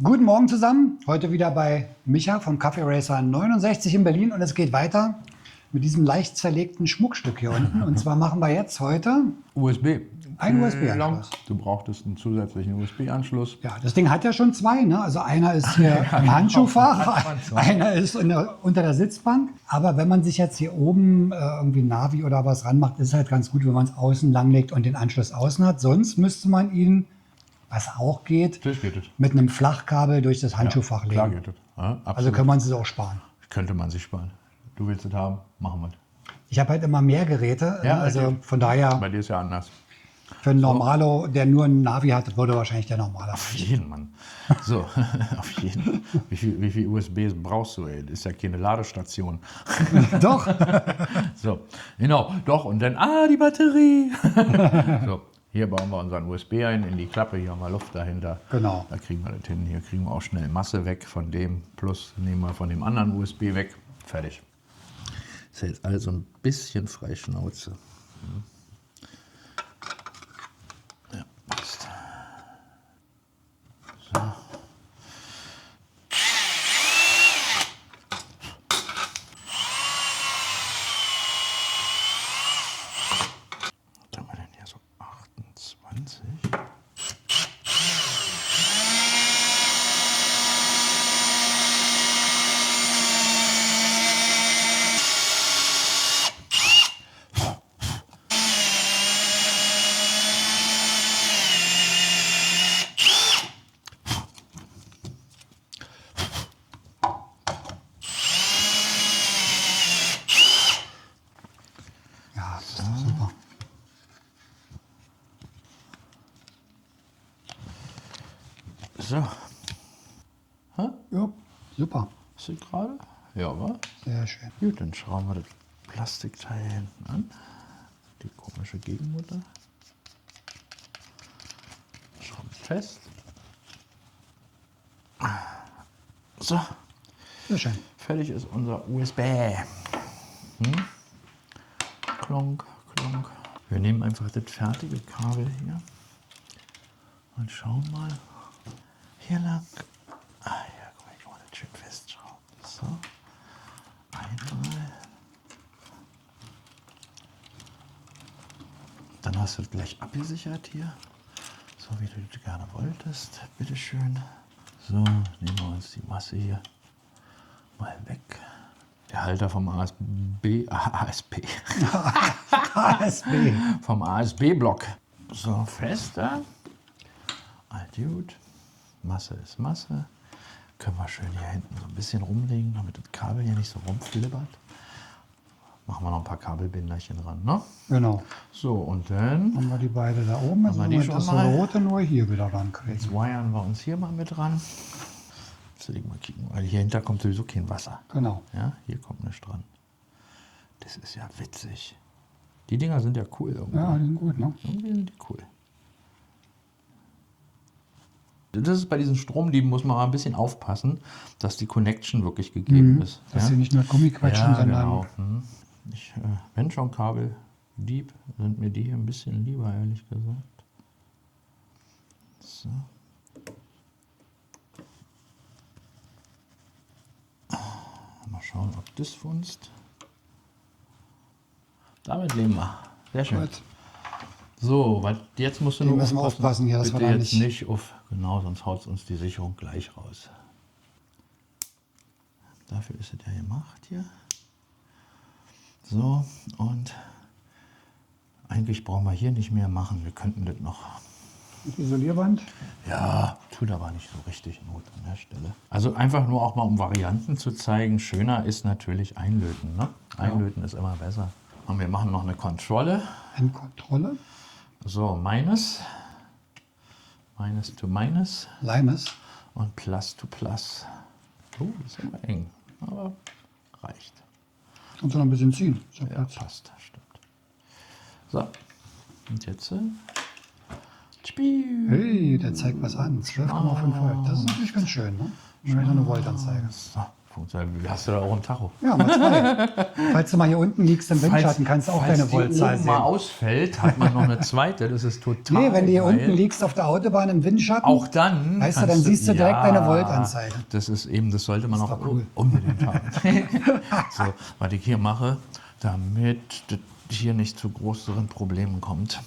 Guten Morgen zusammen, heute wieder bei Micha vom Kaffee Racer 69 in Berlin und es geht weiter mit diesem leicht zerlegten Schmuckstück hier unten. Und zwar machen wir jetzt heute USB. einen USB-Anschluss. Du brauchtest einen zusätzlichen USB-Anschluss. Ja, das Ding hat ja schon zwei, ne? Also einer ist hier im Handschuhfach, einer ist unter der Sitzbank. Aber wenn man sich jetzt hier oben irgendwie Navi oder was ranmacht, ist es halt ganz gut, wenn man es außen langlegt und den Anschluss außen hat. Sonst müsste man ihn, was auch geht, mit einem Flachkabel durch das Handschuhfach legen. Klar geht das. Ja, also können wir uns das auch sparen. Könnte man sich sparen. Du willst es haben, machen wir es. Ich habe halt immer mehr Geräte, Ja, also von daher bei dir ist ja anders. für einen Normalo, der nur ein Navi hat, würde wahrscheinlich der Normale Auf reichen. jeden, Mann. So, auf jeden. Wie viel USBs brauchst du, ey? Das ist ja keine Ladestation. Doch. So, genau, doch. Und dann, die Batterie. So, hier bauen wir unseren USB ein in die Klappe. Hier haben wir Luft dahinter. Genau. Da kriegen wir das hin. Hier kriegen wir auch schnell Masse weg von dem. Plus nehmen wir von dem anderen USB weg. Fertig. Ist ja jetzt also ein bisschen Freischnauze. Ja, passt. So. Was haben wir denn hier so? 28. Ja, das ist doch super. So. Ja, super. Ist das gerade? Ja, wa? Sehr schön. Gut, dann schrauben wir das Plastikteil hinten an. Die komische Gegenmutter. Schrauben fest. So, Sehr schön. fertig ist unser USB. Klonk, klonk. Wir nehmen einfach das fertige Kabel hier und schauen mal hier lang. Hier, guck mal, ich kann das schön festschrauben. So, einmal. Dann hast du es gleich abgesichert hier, so wie du das gerne wolltest. Bitteschön. So, nehmen wir uns die Masse hier mal weg. Der Halter vom ASB. Vom ASB-Block. So, fester. All gut. Masse ist Masse. Können wir schön hier hinten so ein bisschen rumlegen, damit das Kabel hier nicht so rumflippert. Machen wir noch ein paar Kabelbinderchen ran, ne? Genau. So, und dann Haben wir die beide da oben. Jetzt Haben wir müssen die wir das schon mal? rote nur hier wieder rankriegen. jetzt wiren wir uns hier mal mit ran. Jetzt will ich mal kicken, weil hier hinter kommt sowieso kein Wasser. Genau. Ja, hier kommt nichts dran. Das ist ja witzig. Die Dinger sind ja cool irgendwie. Ja, die sind gut, ne? Irgendwie sind die cool. Das ist bei diesen Stromdieben, muss man mal ein bisschen aufpassen, dass die Connection wirklich gegeben ist. Dass ja? sie nicht nur Gummiquetschen, Ja, sondern genau. Wenn schon Kabeldieb, sind mir die hier ein bisschen lieber, ehrlich gesagt. So. Mal schauen, ob das funzt. Damit leben wir. Sehr schön. gut. So, jetzt musst du Hier nur müssen wir aufpassen hier, dass bitte wir da jetzt nicht- nicht auf. Genau, sonst haut uns die Sicherung gleich raus. Dafür ist es ja gemacht hier. So, und eigentlich brauchen wir hier nicht mehr machen. Wir könnten das noch. Das Isolierband. Ja, tut aber nicht so richtig Not an der Stelle. Also einfach nur auch mal, um Varianten zu zeigen. Schöner ist natürlich Einlöten. Ne? Einlöten ist immer besser. Und wir machen noch eine Kontrolle. Endkontrolle. So, Minus to Minus Limes. und Plus to Plus. Oh, ist aber eng, aber reicht. Kannst du noch ein bisschen ziehen. Ist ja Ja, Platz. passt, stimmt. So, und jetzt. Spiel. Hey, der zeigt was an. 12,5 Volt. Das ist natürlich ganz schön, ne? Wenn wir eine Voltanzeige. So, Funktioniert. Hast du da auch ein Tacho? Ja, mal 2. Falls du mal hier unten liegst im Windschatten, kannst du auch deine Voltzahl Wenn mal sehen. ausfällt, hat man noch eine zweite. Das ist total Nee, wenn du hier geil. unten liegst auf der Autobahn im Windschatten, Auch dann, weißt du, dann kannst siehst du direkt ja, deine Voltanzeige. Das ist eben, das sollte man Das ist auch doch cool. unbedingt haben. So, was ich hier mache, damit das hier nicht zu größeren Problemen kommt,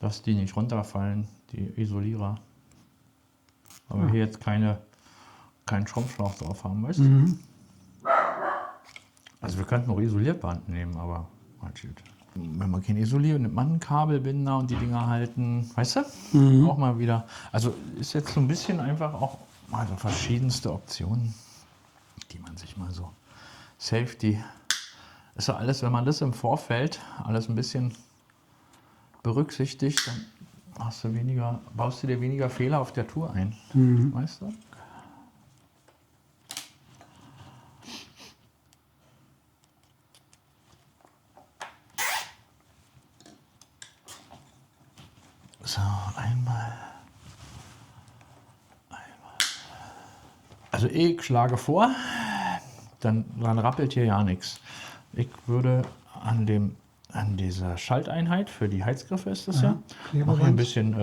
dass die nicht runterfallen, die Isolierer. Aber wir hier jetzt keinen Schrumpfschlauch drauf haben, weißt du? Also wir könnten auch Isolierband nehmen, aber gut. Wenn man kein isoliert, nimmt man einen Kabelbinder und die Dinger halten, weißt du? Auch mal wieder. Also ist jetzt so ein bisschen einfach auch also verschiedenste Optionen, die man sich mal so Safety ist ja alles, wenn man das im Vorfeld alles ein bisschen berücksichtigt, dann baust du dir weniger Fehler auf der Tour ein, weißt du? So, einmal. Also ich schlage vor, dann rappelt hier ja nichts. Ich würde an dieser Schalteinheit für die Heizgriffe ist das ja, mache hier ein bisschen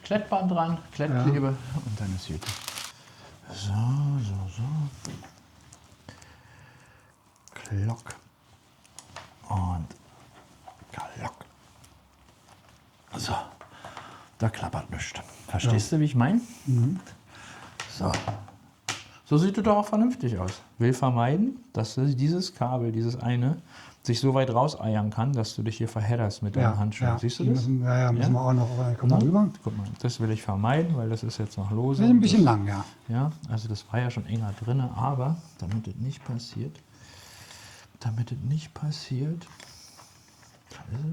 Klettband dran, Klettklebe und dann ist gut. So. Glock und Glock. So, da klappert nichts. Verstehst du, wie ich meine? So. So sieht es doch auch vernünftig aus. Will vermeiden, dass dieses Kabel, dieses eine, sich so weit rauseiern kann, dass du dich hier verhedderst mit deinem Handschuh. Siehst du das? müssen wir auch noch. Komm mal rüber. Guck mal, das will ich vermeiden, weil das ist jetzt noch lose. Das ist ein bisschen lang, ja. Ja, also das war ja schon enger drin, aber damit das nicht passiert, da ist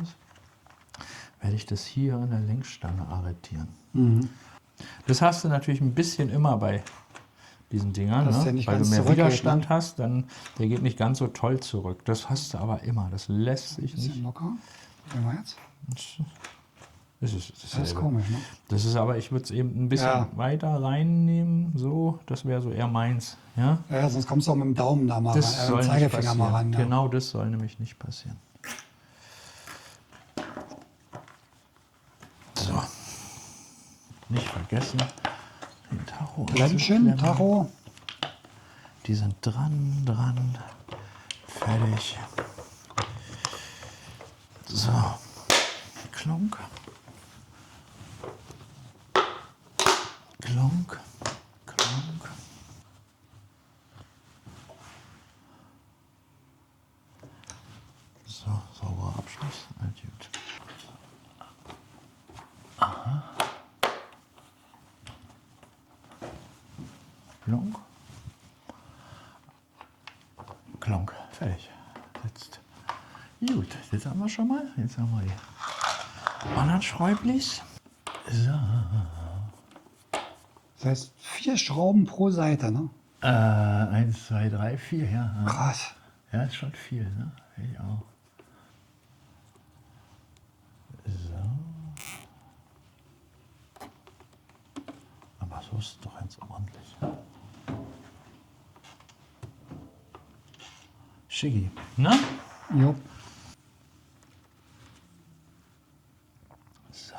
es, werde ich das hier an der Längsstange arretieren. Das hast du natürlich ein bisschen immer bei diesen Dingern, Dass ne? der nicht Weil du ganz mehr zurückgeht, Widerstand ne? hast, dann der geht nicht ganz so toll zurück. Das hast du aber immer, das lässt sich Bisschen nicht. locker. Gehen wir jetzt? Das ist Das ist dasselbe. komisch, ne? Das ist aber, ich würde es eben ein bisschen weiter reinnehmen, so, das wäre so eher meins. Ja? Ja, sonst kommst du auch mit dem Daumen da mal Das ran, soll mit dem nicht Zeigefinger passieren. mal ran. Ja. Genau das soll nämlich nicht passieren. So. Nicht vergessen, den Tacho Lämpchen, anzuklemmen. Tacho. Die sind dran, fertig. So. Klonk. Klonk. Klonk. So, sauberer Abschluss. Alt gut. Aha. Klonk. Klonk. Fertig. Jetzt. Gut, jetzt haben wir schon mal. Jetzt haben wir die anderen Schräublis. So. Das heißt 4 Schrauben pro Seite, ne? 1, 2, 3, 4, ja. Krass. Ja, ist schon viel, ne? Ich auch. So. Aber so ist es doch ganz ordentlich. Schicki, ne? Jo. So.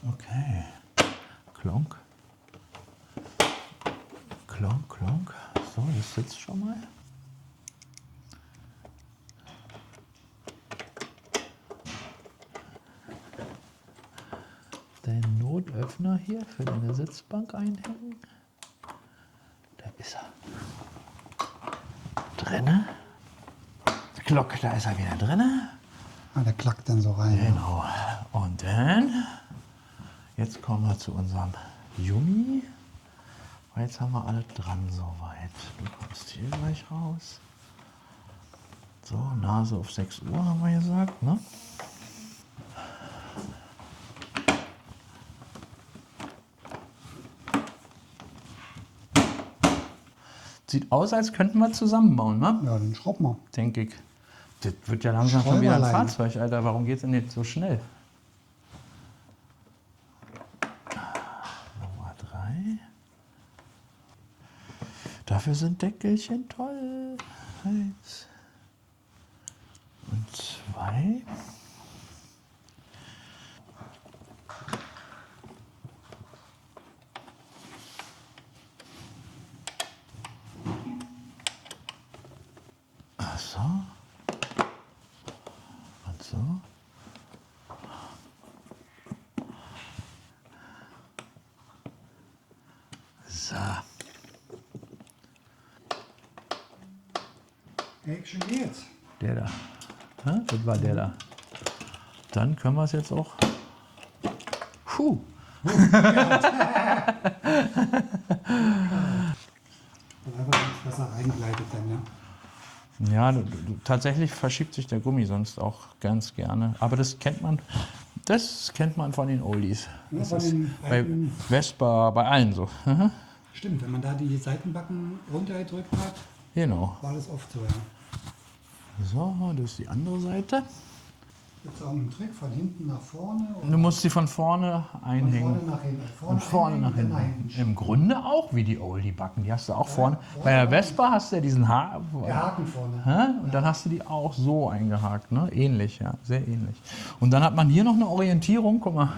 Okay. Klonk. Klonk, klonk. So, das sitzt schon mal. Den Notöffner hier für deine Sitzbank einhängen. Da ist er. Drinne. Glock, da ist er wieder drinne. Ah, der klackt dann so rein. Genau. Und dann, jetzt kommen wir zu unserem Yumi. Und jetzt haben wir alle dran soweit. Du kommst hier gleich raus. So, Nase auf 6 Uhr haben wir gesagt, ne? Sieht aus, als könnten wir zusammenbauen, ne? Ja, dann schraub mal. Denke ich. Das wird ja langsam schon wieder ein Schräuberlein. Fahrzeug, Alter. Warum geht's denn jetzt so schnell? Nummer 3. Dafür sind Deckelchen toll. 1 und 2. Ach so. Und so. So. Action jetzt. Der da. Hä? Das war der da. Dann können wir es jetzt auch. Puh. Einfach besser reingleitet dann, ja. Ja, tatsächlich verschiebt sich der Gummi sonst auch ganz gerne. Aber das kennt man von den Oldies. Ja, Das von ist den bei alten- Vespa, bei allen so. Mhm. Stimmt, wenn man da die Seitenbacken runtergedrückt hat, Genau. war das oft so, ja. So, das ist die andere Seite. Gibt es auch einen Trick von hinten nach vorne? Oder Du musst sie von vorne von einhängen. vorne nach hinten? Und vorne nach einhängen, dann hinten. Im Grunde auch wie die Oldie-Backen. Die hast du auch vorne. Bei der Vespa hast du ja diesen Der Haken vorne. Hä? Und dann hast du die auch so eingehakt, ne? Ähnlich, ja, sehr ähnlich. Und dann hat man hier noch eine Orientierung, guck mal,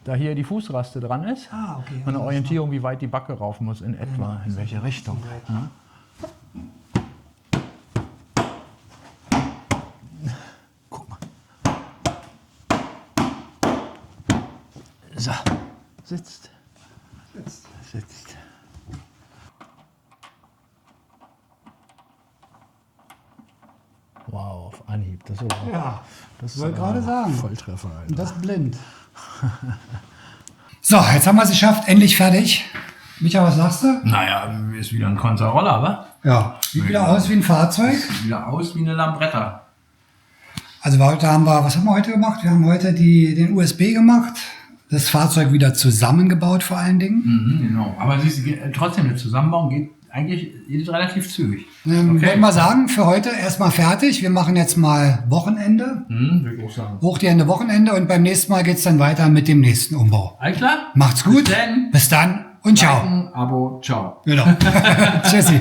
da hier die Fußraste dran ist. Ah, okay. Eine Orientierung, wie weit die Backe rauf muss, in etwa, in welche Richtung. Ja? Guck mal. So, sitzt, Jetzt. sitzt. Wow, auf Anhieb. Das ist aber, Ja, das ist wollte aber gerade sagen. Volltreffer, Alter. Und das blind. So, jetzt haben wir es geschafft, endlich fertig. Micha, was sagst du? Naja, ist wieder ein Konterroller, wa? Ja, sieht wieder aus wie ein Fahrzeug. Sieht wieder aus wie eine Lambretta. Also heute haben wir, was haben wir heute gemacht? Wir haben heute den USB gemacht, das Fahrzeug wieder zusammengebaut vor allen Dingen. Mhm, genau. Aber siehst du, trotzdem, der Zusammenbau geht relativ zügig. Wollen wir sagen, für heute erstmal fertig. Wir machen jetzt mal Wochenende, Würde ich auch sagen. hoch die Hände Wochenende und beim nächsten Mal geht es dann weiter mit dem nächsten Umbau. Alles klar? Macht's gut, Bis dann. bis dann und ciao. Liken, Abo, ciao. Genau. Tschüssi.